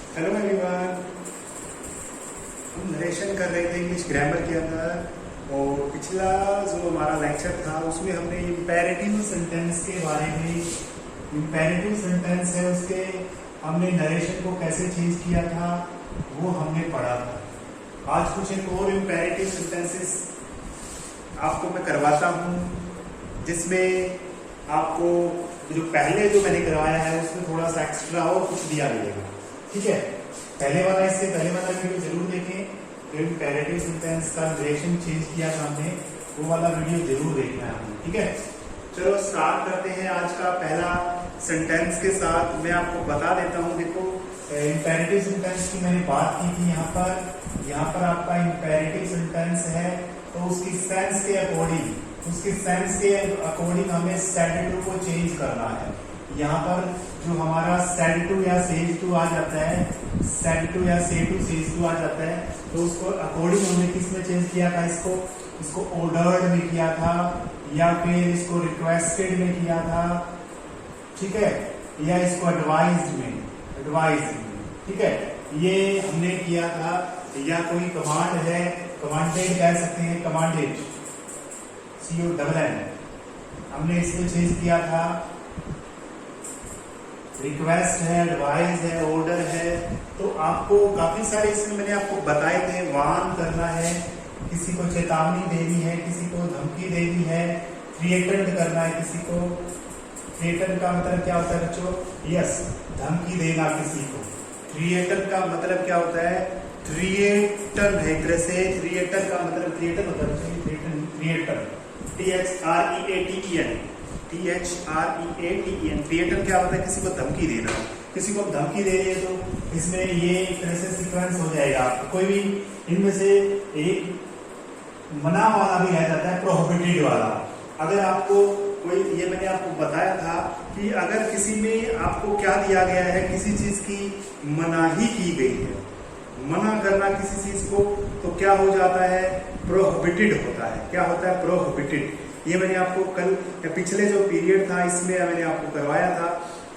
Hello everyone. हम narration कर रहे थे इंग्लिश ग्रामर के अंदर और पिछला जो हमारा लेक्चर था उसमें हमने इम्पेरेटिव सेंटेंस के बारे में, इम्पेरेटिव सेंटेंस है उसके हमने नरेशन को कैसे चेंज किया था वो हमने पढ़ा था। आज कुछ एक और इम्पेरेटिव सेंटेंसेस आपको मैं करवाता हूँ जिसमें आपको जो पहले जो मैंने करवाया है उसमें थोड़ा सा एक्स्ट्रा और कुछ दिया मिलेगा। ठीक है, पहले वाला वीडियो जरूर देखें। जो इम्पेरेटिव सेंटेंस का नरेशन चेंज किया था हमने, वो वाला वीडियो जरूर देखना है आपने। ठीक है, चलो स्टार्ट करते हैं आज का पहला सेंटेंस के साथ। मैं आपको बता देता हूँ, देखो इम्पेरेटिव सेंटेंस की मैंने बात की थी। यहाँ पर आपका इम्पेरेटिव सेंटेंस है तो उसकी सेंस के अकॉर्डिंग हमें सेड टू को चेंज करना है। यहाँ पर जो हमारा सेड टू या सेज टू आ जाता है, सेड टू या से टू सेज टू आ जाता है, तो उसको अकॉर्डिंग हमने किस में चेंज किया था? इसको ऑर्डर्ड में किया था या फिर इसको रिक्वेस्टेड में किया था। ठीक है, या इसको एडवाइज्ड में। ठीक है, ये हमने किया था। या कोई कमांड है, कमांडेड कह सकते हैं, कमांडेड CONN हमने इसमें चेंज किया था। रिक्वेस्ट है, एडवाइस है, ऑर्डर है। तो आपको काफी सारे इसमें मैंने आपको बताए थे। वार्न करना है, किसी को चेतावनी देनी है, किसी को धमकी देनी है, थ्रेटन करना है किसी को। थ्रेटन का मतलब क्या होता है बच्चों? यस, धमकी देना किसी को। थ्रेटन का मतलब क्या होता है? थ्रेटन है एक तरह से। थ्रेटन का मतलब थ्रेटन होता है, थ्रेटन THREATEN। थ्रेटन क्या होता है? किसी को धमकी देना। किसी को धमकी दे रही है तो इसमें ये एक तरह से सीक्वेंस हो जाएगा। कोई भी इनमें से एक मना वाला भी रह जाता है, प्रोहिबिटेड वाला। अगर आपको कोई, ये मैंने आपको बताया था कि अगर किसी में आपको क्या दिया गया है, किसी चीज की मनाही की गई है, मना करना किसी चीज को, तो क्या हो जाता है? प्रोहिबिटेड होता है। क्या होता है? प्रोहिबिटेड। ये मैंने आपको कल या पिछले जो पीरियड था इसमें मैंने आपको करवाया था।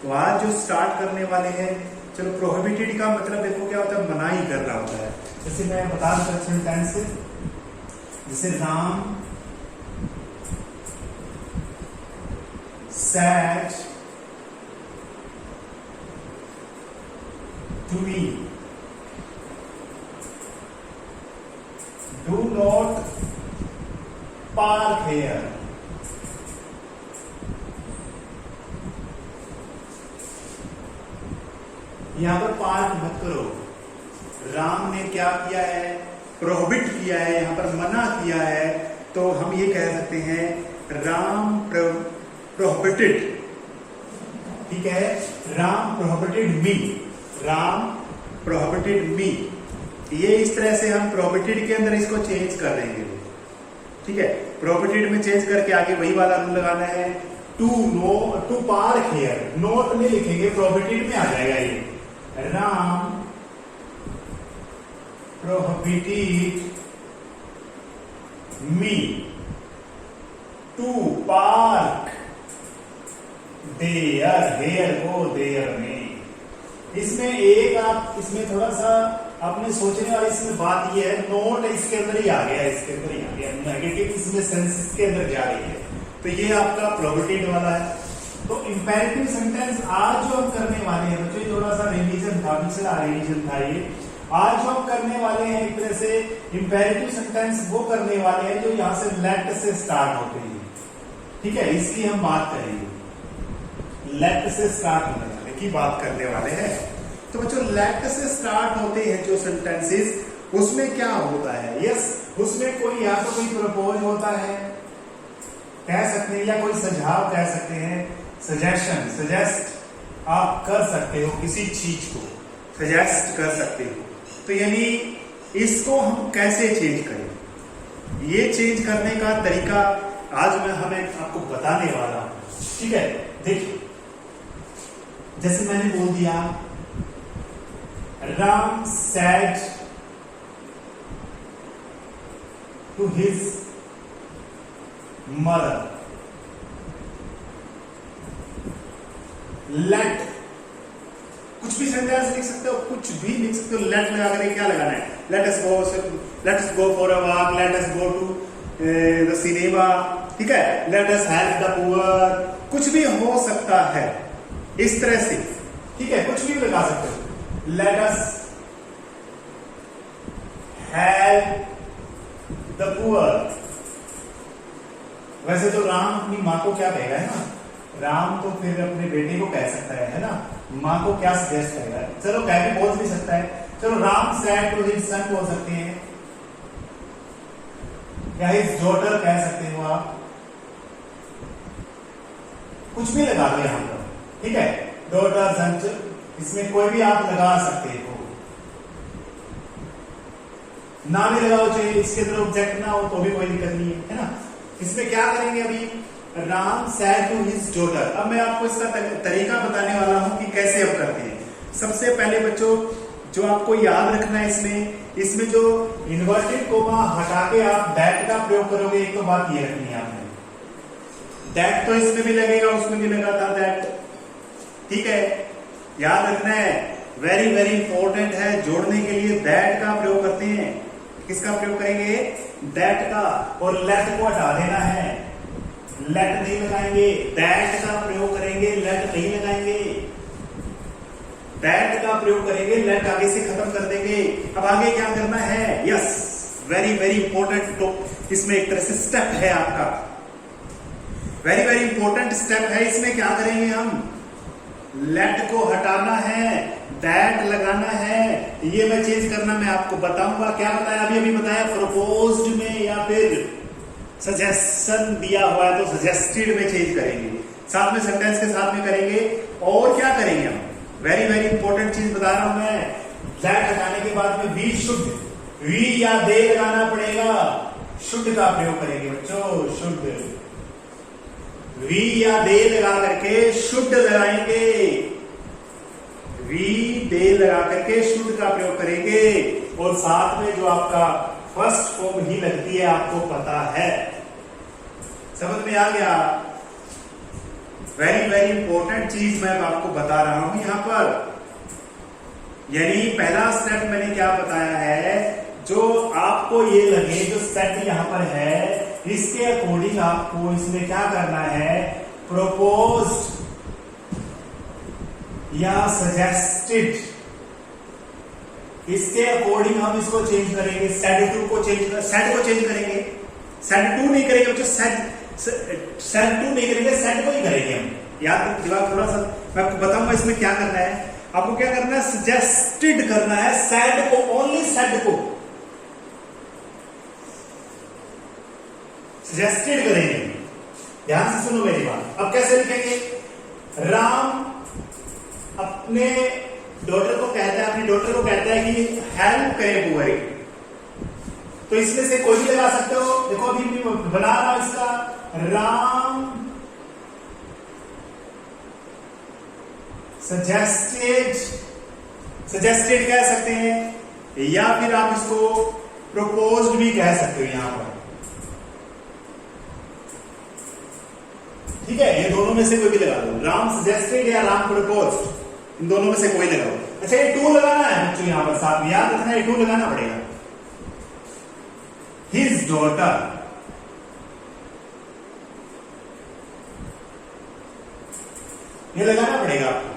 तो आज जो स्टार्ट करने वाले हैं, चलो प्रोहिबिटेड का मतलब देखो क्या होता है? मनाही करना होता है। जैसे मैं बता दूं सेंटेंस, जैसे Ram said to me, do not park here. यहां पर पार्क मत करो। राम ने क्या किया है? प्रोहिबिट किया है, यहां पर मना किया है। तो हम ये कह सकते हैं राम प्रोहिबिटेड। ठीक है, राम प्रोहिबिटेड मी। राम प्रोहिबिटेड मी। ये इस तरह से हम प्रोहिबिटेड के अंदर इसको चेंज कर देंगे। ठीक है, प्रोहिबिटेड में चेंज करके आगे वही वाला रूल लगाना है। टू पार्क हियर, नोट में लिखेंगे, प्रोहिबिटेड में आ जाएगा ये। Ram prohibited me to park there. Here को देयर में। इसमें एक आप इसमें थोड़ा सा आपने सोचने वाली इसमें बात ये है, नोट इसके अंदर ही आ गया, इसके अंदर ही आ गया, नेगेटिव इसमें सेंस इसके अंदर जा रही है। तो ये आपका प्रोहिबिटेड वाला है। तो इंपेरेटिव सेंटेंस आज जो हम करने वाले हैं बच्चों, थोड़ा सा रिवीजन था, पिछला रिवीजन था ये। आज जो हम करने वाले हैं एक तरह से इंपेरेटिव सेंटेंस वो करने वाले हैं जो यहाँ से लेट से स्टार्ट होते हैं। ठीक है, इसकी हम बात करेंगे। लेट से स्टार्ट होने वाले की बात करने वाले हैं। तो बच्चों लेट से स्टार्ट होते हैं जो सेंटेंसेस, उसमें क्या होता है? यस, उसमें कोई या तो कोई प्रपोज होता है कह सकते हैं, या कोई सुझाव कह सकते हैं, सजेशन, सजेस्ट आप कर सकते हो, किसी चीज को सजेस्ट कर सकते हो। तो यानी इसको हम कैसे चेंज करें, ये चेंज करने का तरीका आज मैं हमें आपको बताने वाला हूं। ठीक है, देखिए जैसे मैंने बोल दिया, Ram said to his mother, let कुछ भी सेंटेंस लिख सकते हो, कुछ भी लिख सकते हो। लेट लगा कर क्या लगाना है, let us go for a walk, let us go to the cinema, ठीक है, let us help the poor, कुछ भी हो सकता है इस तरह से, ठीक है, कुछ भी लगा सकते हो। Late us help the poor. वैसे तो राम अपनी माँ को क्या कहेगा, है ना, राम तो फिर अपने बेटे को कह सकता है ना, माँ को क्या सजेस्ट करेगा, चलो कह के बोल भी सकता है, चलो Ram said to his son बोल सकते हैं, या हिज डॉटर कह सकते हो आप, कुछ भी लगा दो यहां पर, ठीक है, डॉटर सन, इसमें कोई भी आप लगा सकते हो, ना भी लगाओ चाहे इसके अंदर ऑब्जेक्ट ना हो तो भी कोई दिक्कत नहीं है ना। इसमें क्या करेंगे अभी, Ram said to his daughter. अब मैं आपको इसका तरीका बताने वाला हूं कि कैसे अब करते हैं। सबसे पहले बच्चों जो आपको याद रखना है, इसमें जो इन्वर्टेड कोमा हटा के आप दैट का प्रयोग करोगे, एक तो बात ये रखनी है आपने, दैट तो इसमें भी लगेगा उसमें भी लगा था दैट, ठीक है, याद रखना है, वेरी वेरी इंपॉर्टेंट है। जोड़ने के लिए दैट का प्रयोग करते हैं, किसका प्रयोग करेंगे, दैट का, और लेट को हटा देना है, लेट नहीं लगाएंगे, दैट का प्रयोग करेंगे, लेट नहीं लगाएंगे, दैट का प्रयोग करेंगे, लेट आगे से खत्म कर देंगे। अब आगे क्या करना है, यस, वेरी वेरी इंपॉर्टेंट, तो इसमें एक तरह से स्टेप है आपका, वेरी वेरी इंपॉर्टेंट स्टेप है। इसमें क्या करेंगे हम, लेट को हटाना है, दैट लगाना है, ये मैं चेंज करना मैं आपको बताऊंगा। क्या बताया अभी बताया, प्रपोज्ड में या फिर सजेशन दिया हुआ है तो सजेस्टेड में चेंज करेंगे, साथ में सेंटेंस के साथ में करेंगे। और क्या करेंगे हम, वेरी वेरी इंपॉर्टेंट चीज बता रहा हूं मैं, दैट हटाने के बाद में वी शुड, वी या दे लगाना पड़ेगा, शुड का प्रयोग करेंगे बच्चों, शुड, वी या दे लगा करके शुड लगाएंगे, वी दे लगा करके शुड का प्रयोग करेंगे, और साथ में जो आपका फर्स्ट फॉर्म ही लगती है आपको पता है, समझ में आ गया। वेरी वेरी इंपॉर्टेंट चीज मैं आपको बता रहा हूं यहां पर, यानी पहला स्टेप मैंने क्या बताया है, जो आपको ये लगे जो सेट यहां पर है, इसके अकॉर्डिंग आपको इसमें क्या करना है, प्रोपोज्ड या सजेस्टेड, इसके अकॉर्डिंग हम इसको चेंज करेंगे, सेड टू को चेंज करेंगे, सेड टू नहीं करेंगे बच्चों, सेड टू नहीं करेंगे, सेड को ही करेंगे हम। याद दिमाग थोड़ा सा मैं आपको बताऊंगा इसमें क्या करना है, आपको क्या करना है, सजेस्टेड करना है, सेड को, ओनली सेड को सजेस्टेड करेंगे। ध्यान से सुनो मेरी बात। अब कैसे लिखेंगे, राम अपने डॉटर को कहता है, अपनी डॉटर को कहता है कि हेल्प करे पुअर, तो इसमें से कोई भी लगा सकते हो। देखो अभी भी बना रहा हूं इसका, राम सजेस्टेड कह सकते हैं, या फिर आप इसको प्रोपोज्ड भी कह सकते हो यहां पर, ठीक है, ये दोनों में से कोई भी लगा दो, राम सजेस्टेड या राम प्रपोज्ड, इन दोनों में से कोई लगाओ। अच्छा ये टू लगाना है बच्चों यहां पर, साथ में याद रखना है, टू लगाना पड़ेगा, हिज डॉटर, ये लगाना पड़ेगा आपको,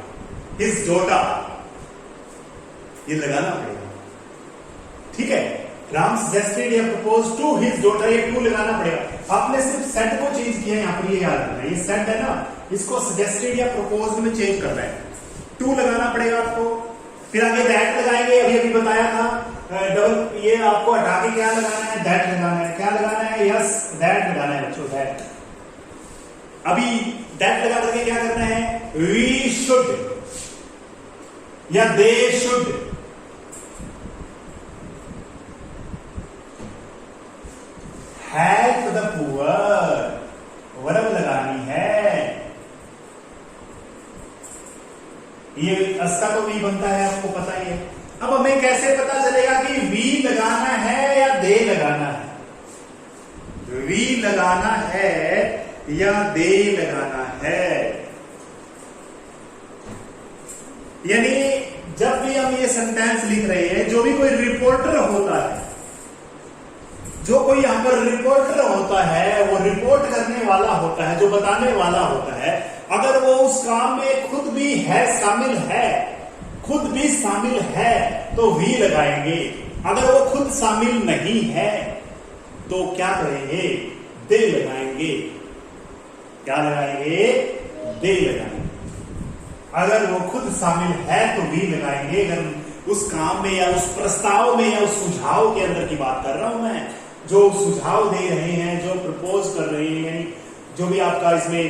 हिज डॉटर, ये लगाना पड़ेगा, ठीक है, राम सजेस्टेड या प्रपोज टू हिज डॉटर, ये टू लगाना पड़ेगा। आपने सिर्फ सेट को चेंज किया है यहां पर, ये याद रखना है, ये सेट है ना, इसको सजेस्टेड या प्रपोज में चेंज करना है, टू लगाना पड़ेगा आपको। फिर आगे दैट लगाएंगे, अभी बताया था, डबल ये आपको हटा के क्या लगाना है, दैट लगाना है, क्या लगाना है, यस दैट लगाना है बच्चों, दैट। अभी दैट लगा करके क्या करना है, वी शुड या दे should, help the poor, verb लगानी है, ये अस्ता तो वी बनता है, आपको पता ही है। अब हमें कैसे पता चलेगा कि वी लगाना है या दे लगाना है, वी लगाना है या दे लगाना है, यानी जब भी हम ये सेंटेंस लिख रहे हैं, जो भी कोई रिपोर्टर होता है, जो कोई यहां पर रिपोर्टर होता है, वो रिपोर्ट करने वाला होता है, जो बताने वाला होता है, अगर वो उस काम में खुद भी है, शामिल है, खुद भी शामिल है, तो वी लगाएंगे। अगर वो खुद शामिल नहीं है तो क्या करेंगे? दे लगाएंगे। क्या लगाएंगे? दे लगाएंगे। अगर वो खुद शामिल है तो वी लगाएंगे। अगर उस काम में या उस प्रस्ताव में या उस सुझाव के अंदर की बात कर रहा हूं मैं, जो सुझाव दे रहे हैं, जो प्रपोज कर रहे हैं, जो भी आपका इसमें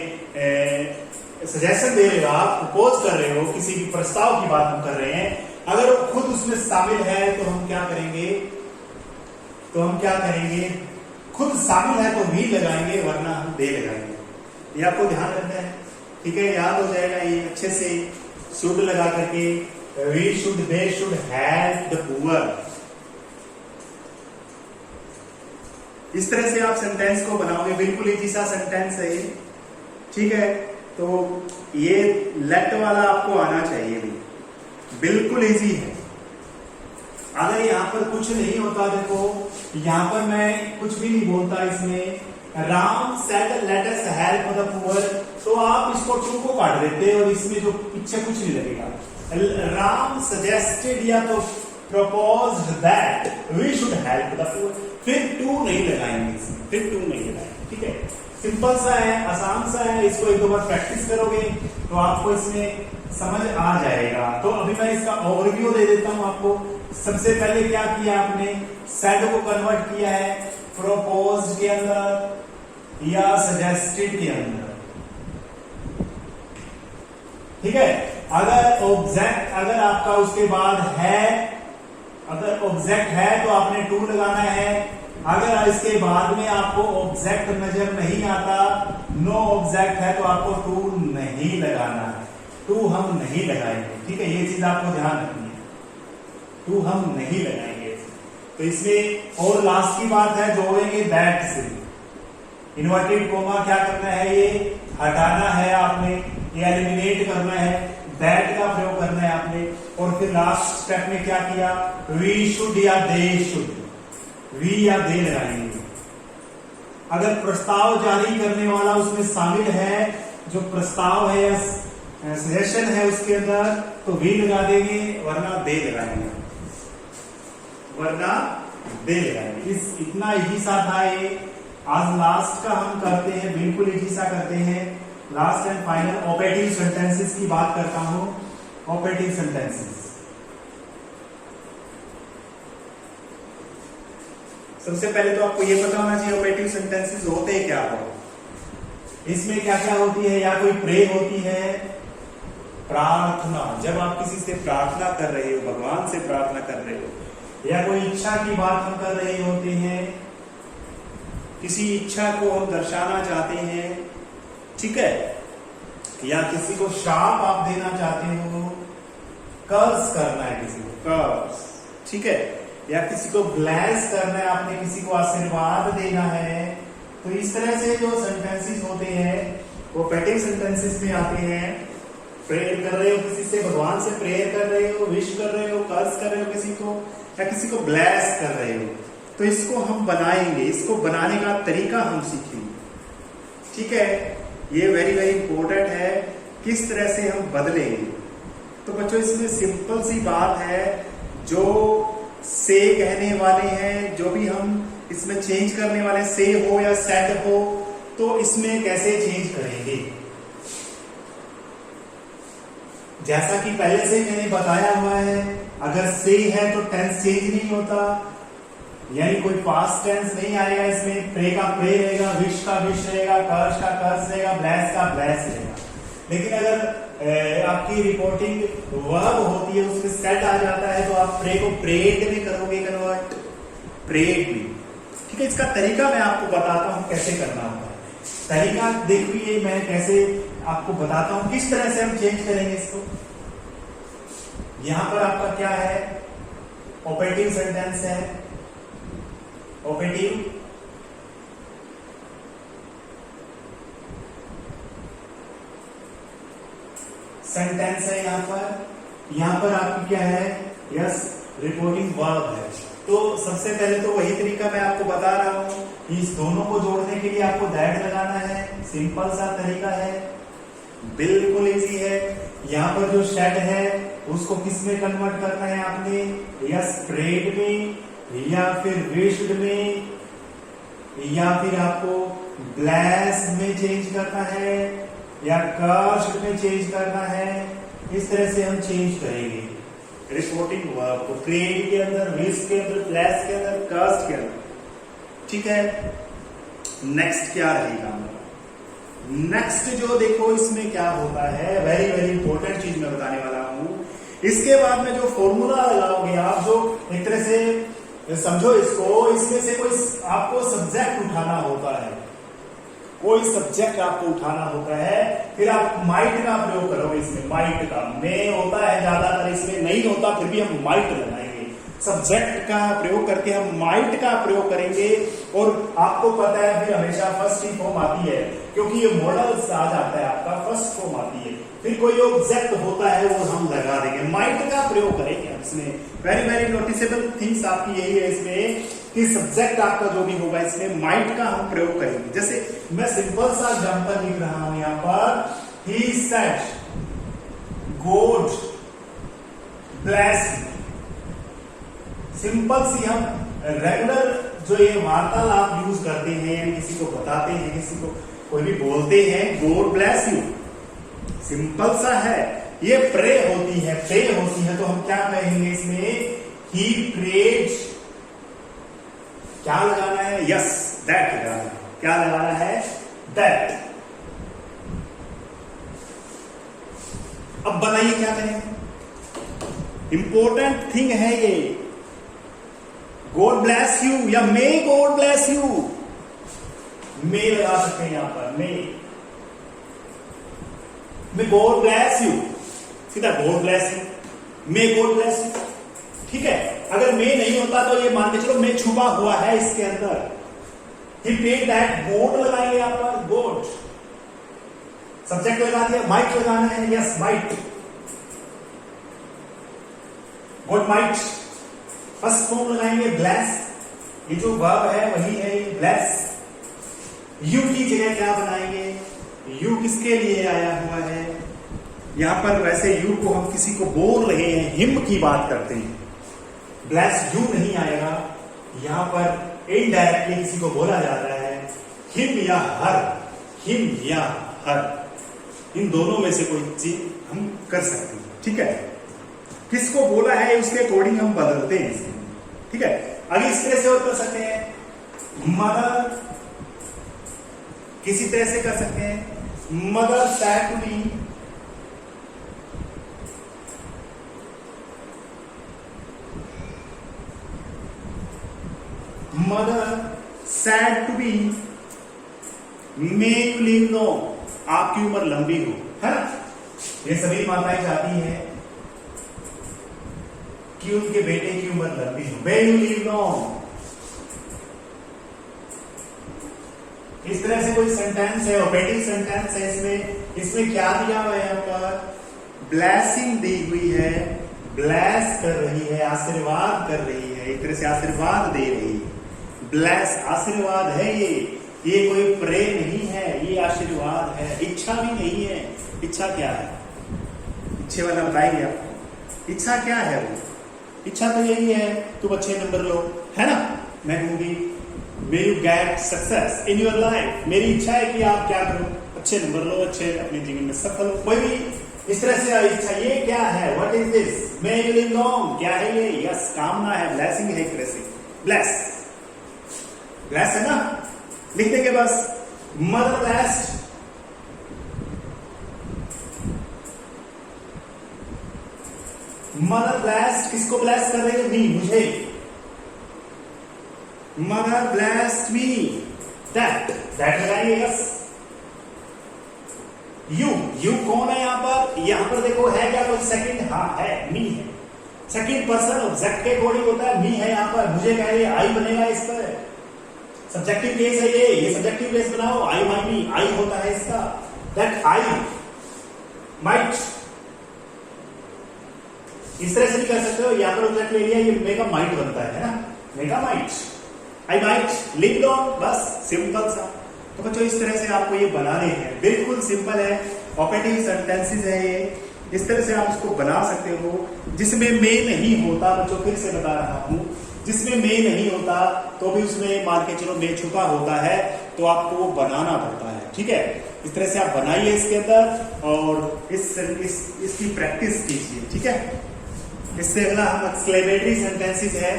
सजेशन दे रहे हो, आप प्रपोज कर रहे हो, किसी भी प्रस्ताव की बात हम कर रहे हैं, अगर वो खुद उसमें शामिल है तो हम क्या करेंगे? खुद शामिल है तो वी लगाएंगे, वरना हम दे लगाएंगे। ये आपको ध्यान रखना है, ठीक है? याद हो जाएगा ये अच्छे से। शुड लगा करके we should, they should help the poor. इस तरह से आप सेंटेंस को बनाओगे। बिल्कुल इजी सा सेंटेंस है ये, ठीक है? तो ये लेट वाला आपको आना चाहिए भी, बिल्कुल इजी है। अगर यहां पर कुछ नहीं होता, देखो यहां पर मैं कुछ भी नहीं बोलता इसमें, Ram said let us help the poor, तो आप इसको टू को काट देते और इसमें जो पीछे कुछ नहीं लगेगा। राम सजेस्टेड या तो proposed that we should help the poor, फिर टू नहीं लगाएंगे इसमें, फिर टू नहीं लगाएंगे, ठीक है? सिंपल सा है, आसान सा है। इसको एक दो बार प्रैक्टिस करोगे तो आपको इसमें समझ आ जाएगा। तो अभी मैं इसका ओवरव्यू दे देता हूं आपको। सबसे पहले क्या किया आपने? सेड को कन्वर्ट किया है प्रोपोज्ड के अंदर या सजेस्टेड के अंदर, ठीक है? अगर ऑब्जेक्ट, अगर आपका उसके बाद है, अगर ऑब्जेक्ट है तो आपने टू लगाना है। अगर इसके बाद में आपको ऑब्जेक्ट नजर नहीं आता, नो ऑब्जेक्ट है, तो आपको टू नहीं लगाना है। टू हम नहीं लगाएंगे, ठीक है? ये चीज आपको ध्यान रखनी है, टू हम नहीं लगाएंगे। तो इसमें और लास्ट की बात है, जोड़ेंगे दैट से। इन्वर्टेड कोमा क्या करना है? ये हटाना है आपने, ये एलिमिनेट करना है, दैट का प्रयोग करना है आपने। और फिर लास्ट स्टेप में क्या किया? वी शुड या दे शुड, वी या दे लगाएंगे। अगर प्रस्ताव जारी करने वाला उसमें शामिल है, जो प्रस्ताव है या सजेशन है उसके अंदर, तो वी लगा देंगे, वरना दे लगाएंगे, इस इतना इजी सा था ये। आज लास्ट का हम करते हैं, बिल्कुल इजी सा करते हैं। Last and final operative sentences की बात करता हूं। ऑपरेटिव सेंटेंसेस, सबसे पहले तो आपको ये पता होना चाहिए ऑपरेटिव सेंटेंसेस होते क्या हो। इसमें क्या क्या होती है? या कोई प्रे होती है, प्रार्थना, जब आप किसी से प्रार्थना कर रहे हो, भगवान से प्रार्थना कर रहे हो, या कोई इच्छा की बात हम कर रहे होते हैं, किसी इच्छा को हम दर्शाना चाहते हैं, ठीक है? या किसी को शाप आप देना चाहते हो, कर्स करना है किसी को, कर्स, ठीक है? या किसी को ब्लेस करना है, आपने किसी को आशीर्वाद देना है। तो इस तरह से जो सेंटेंसेस होते हैं वो ऑपरेटिव सेंटेंसेस में आते हैं। प्रेयर कर रहे हो किसी से, भगवान से प्रेयर कर रहे हो, विश कर रहे हो, कर्स कर रहे हो किसी को, या किसी को ब्लेस कर रहे हो, तो इसको हम बनाएंगे, इसको बनाने का तरीका हम सीखेंगे, ठीक है? ये वेरी वेरी इंपॉर्टेंट है, किस तरह से हम बदलेंगे। तो बच्चों इसमें सिंपल सी बात है, जो से कहने वाले हैं, जो भी हम इसमें चेंज करने वाले, से हो या सेड हो, तो इसमें कैसे चेंज करेंगे? जैसा कि पहले से मैंने बताया हुआ है, अगर से है तो टेंस चेंज नहीं होता, यानी कोई पास्ट टेंस नहीं आएगा इसमें। प्रे का प्रे रहेगा, विश का विश रहेगा, कर्स का कर्स रहेगा, ब्लेस का ब्लेस रहेगा। लेकिन अगर आपकी रिपोर्टिंग वर्ब होती है, उसमें सेट आ जाता है, तो आप प्रे को प्रेड में करोगे कन्वर्ट, प्रेड में, ठीक है? इसका तरीका मैं आपको बताता हूं कैसे करना होता है। तरीका देखिए, मैं कैसे आपको बताता हूं किस तरह से हम चेंज करेंगे इसको। यहां पर आपका क्या है? ऑपरेटिव सेंटेंस है, ऑपरेटिव सेंटेंस है यहां पर, यहां पर आपकी क्या है, यस रिपोर्टिंग वर्ब है। तो सबसे पहले तो वही तरीका मैं आपको बता रहा हूं कि इस दोनों को जोड़ने के लिए आपको दैट लगाना है, सिंपल सा तरीका है, बिल्कुल इजी है। यहां पर जो शेड है उसको किस में कन्वर्ट करना है आपने, या स्प्रेड में या फिर विश्ड में या फिर आपको ब्लेस में चेंज करना है या कर्स्ड में चेंज करना है। इस तरह से हम चेंज करेंगे रिपोर्टिंग वर्ब को, क्रिएट के अंदर, विश के अंदर, ब्लेस के अंदर, कर्स्ड के अंदर। ठीक है, नेक्स्ट क्या रहेगा हमारा? नेक्स्ट जो देखो इसमें क्या होता है, वेरी वेरी इंपॉर्टेंट चीज मैं बताने वाला हूं। इसके बाद में जो फॉर्मूला लगाओगे आप, जो एक तरह से समझो इसको, इसमें से कोई आपको सब्जेक्ट उठाना होता है, कोई सब्जेक्ट आपको उठाना होता है, फिर आप माइट का प्रयोग करोगे इसमें। माइट का में होता है ज्यादातर, इसमें नहीं होता, फिर भी हम माइट लगाएंगे। सब्जेक्ट का प्रयोग करके हम माइट का प्रयोग करेंगे। और आपको पता है फिर हमेशा फर्स्ट ही फॉर्म आती है, क्योंकि ये मॉडल आ जाता है आपका, फर्स्ट फॉर्म आती है। फिर कोई ऑब्जेक्ट होता है वो हम लगा देंगे, माइट का प्रयोग करेंगे हम इसमें। वेरी वेरी नोटिसेबल थिंग्स आपकी यही है इसमें कि सब्जेक्ट आपका जो भी होगा इसमें माइट का हम प्रयोग करेंगे। जैसे मैं सिंपल सा एग्जांपल लिख रहा हूं यहां पर, he said God bless. Simple सी हम रेगुलर जो ये वार्तालाप यूज करते हैं, किसी को बताते हैं, किसी को कोई भी बोलते हैं गॉड ब्लेस यू, सिंपल सा है। ये प्रे होती है, प्रे होती है, तो हम क्या कहेंगे इसमें, ही प्रेड। क्या लगाना है, यस दैट लगाना है। क्या लगाना है, दैट। अब बताइए क्या करें, इंपॉर्टेंट थिंग है ये, गॉड ब्लेस यू या मे गॉड ब्लेस यू। मे लगा सकते हैं यहां पर, मे गॉड ब्लेस यू, सीधा God bless you, may God bless you. ठीक है, अगर मे नहीं होता तो ये मान के चलो मे छुपा हुआ है इसके अंदर। ही पेड दैट, गॉड लगाएंगे यहां पर, गॉड। सब्जेक्ट लगा दिया, माइट लगाना है, yes might, God might. First form लगाएंगे ब्लेस, ये जो वर्ब है वही है ये ब्लेस। यू की जगह क्या बनाएंगे, यू किसके लिए आया हुआ है यहां पर, वैसे यू को हम किसी को बोल रहे हैं, हिम की बात करते हैं, ब्लेस यू नहीं आएगा यहां पर, इनडायरेक्टली किसी को बोला जा रहा है, हिम या हर, हिम या हर, इन दोनों में से कोई चीज हम कर सकते हैं। ठीक है, किसको बोला है उसके अकॉर्डिंग हम बदलते हैं। ठीक है, आगे इस तरह से और कर सकते हैं, मदर, किसी तरह से कर सकते हैं, mother said to me, mother said to be, may you live नो, आपकी उम्र लंबी हो, है ना। ये सभी माताएं चाहती हैं कि उनके बेटे की उम्र लंबी हो, मे यू लिव लॉन्ग। इस तरह से कोई सेंटेंस है, ऑपरेटिंग सेंटेंस है, इसमें क्या दिया हुआ है, यहां पर ब्लेसिंग दी हुई है, ब्लेस कर रही है, आशीर्वाद कर रही है, एक तरह से आशीर्वाद दे रही है। ब्लेस आशीर्वाद है, ये कोई प्रे नहीं है, ये आशीर्वाद है, इच्छा भी नहीं है। इच्छा क्या है, इच्छे वाला बताएंगे आपको, इच्छा क्या है वो, इच्छा तो यही है तुम अच्छे नंबर लो, है ना। मैं कहूंगी may you get success in your life, मेरी इच्छा है कि आप क्या करो, अच्छे नंबर लो, अच्छे अपने जीवन में सफल हो। कोई भी इस तरह से इच्छा, ये क्या है, what is this, may you live long, क्या है ये, यस कामना है, ब्लेसिंग है, एक तरह से ब्लेस, ब्लेस है ना, लिख देंगे बस, मदर ब्लेस्ड, मदर ब्लेस्ड, किसको ब्लेस कर रही है, मी, मुझे, mother blessed me, that, that लगाएंगे, यस। यू कौन है यहां पर, यहां पर देखो है क्या कोई सेकंड, हाँ है, मी है, सेकंड पर्सन ऑब्जेक्ट के अकॉर्डिंग होता है, मी है यहां पर, मुझे कह रही है, आई बनेगा इस पर, सब्जेक्टिव केस है ये सब्जेक्टिव केस बनाओ, आई माई मी, आई होता है इसका, दैट आई माइट, इस तरह से भी कर सकते हो, यहाँ पर ऑब्जेक्ट ले लिया, ये मेगामाइट बनता है ना, मेगामाइट, आई माइट लिव लॉन्ग, बस सिंपल सा। तो बच्चों इस तरह से आपको ये बनाने हैं, बिल्कुल सिंपल है, ऑपरेटिव सेंटेंसेस है ये, इस तरह से आप इसको बना सकते हो। जिसमें मे नहीं होता, बच्चों फिर से बता रहा हूं, जिसमें मे नहीं होता तो भी उसमें मान के चलो मे छुपा होता है, तो आपको वो बनाना पड़ता है, ठीक है। इस तरह से आप बनाइए इसके अंदर और इसकी प्रैक्टिस कीजिए, ठीक है। इससे अगला हम एक्सक्लेमेटरी सेंटेंसेस है,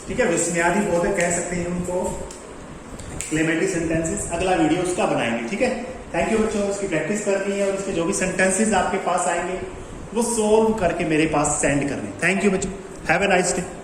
ठीक है, विस्मयादि बोधक कह सकते हैं उनको, एक्सक्लेमेटरी सेंटेंसेस अगला वीडियो उसका बनाएंगे, ठीक है। थैंक यू बच्चों, इसकी प्रैक्टिस करनी है और इसके जो भी सेंटेंसेस आपके पास आएंगे वो सोल्व करके मेरे पास सेंड करने। थैंक यू बच्चों, हैव ए नाइस डे।